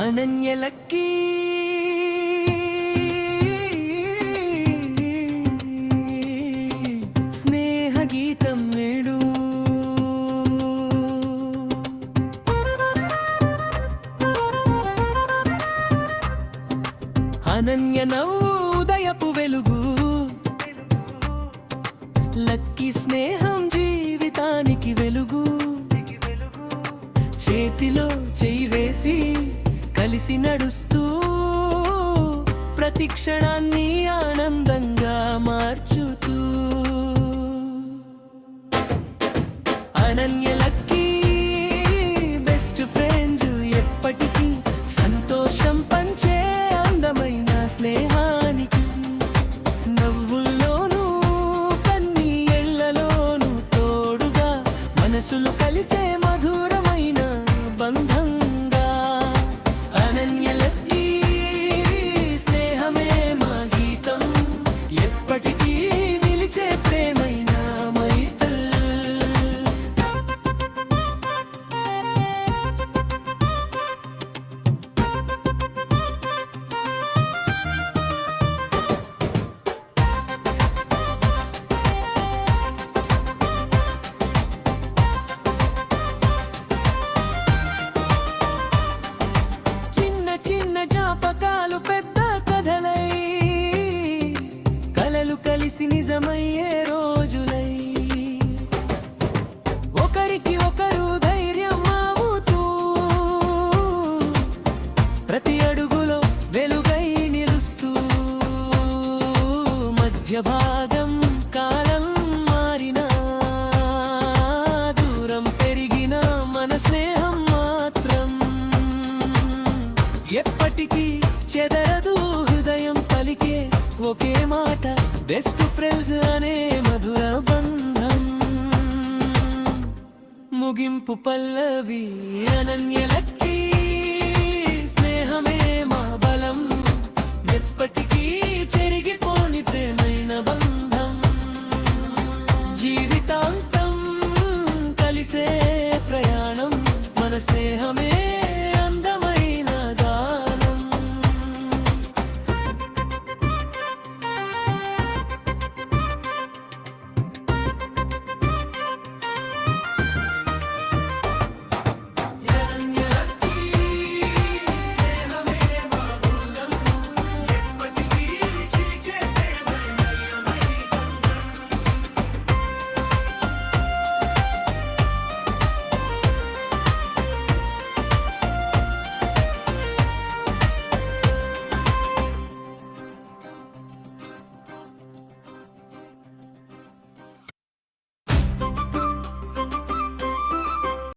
అనన్యలక్కీ స్నేహ గీతం నేడు అనన్య నవ్వు ఉదయపు వెలుగు లక్కీ స్నేహం జీవితానికి వెలుగు చేతిలో చెయ్యి వేసి కలిసి నడుస్తూ ప్రతి క్షణాన్ని ఆనందంగా మార్చుతూ అనన్య లక్కీ బెస్ట్ ఫ్రెండ్స్ ఎప్పటికీ సంతోషం పంచే అందమైన స్నేహానికి నవ్వుల్లోనూ కన్నీళ్లలోనూ తోడుగా మనసులు కలిసే మధురమైన బంధంగా అనన్య లక్కీ స్నేహమే మా గీతం ఎప్పటికీ నిలిచే ప్రేమైన మైతల్ జ్ఞాపకాలు పెద్ద కథలై కలలు కలిసి నిజమయ్యే రోజులై ఒకరికి ఒకరు ధైర్యం అవుతూ ప్రతి అడుగులో వెలుగై నిలుస్తూ మధ్య భాగం కాలం మారినా దూరం పెరిగిన మన స్నేహం మాత్రం ఎప్పటికీ చెదరదు హృదయం పలికే ఒకే మాట బెస్ట్ ఫ్రెండ్స్ అనే మధుర బంధం ముగింపు పల్లవి అనన్య లక్కీ స్నేహమే మా బలం ఎప్పటికీ చెరిగిపోని ప్రేమైన బంధం జీవితాంతం కలిసే ప్రయాణం మన స్నేహమే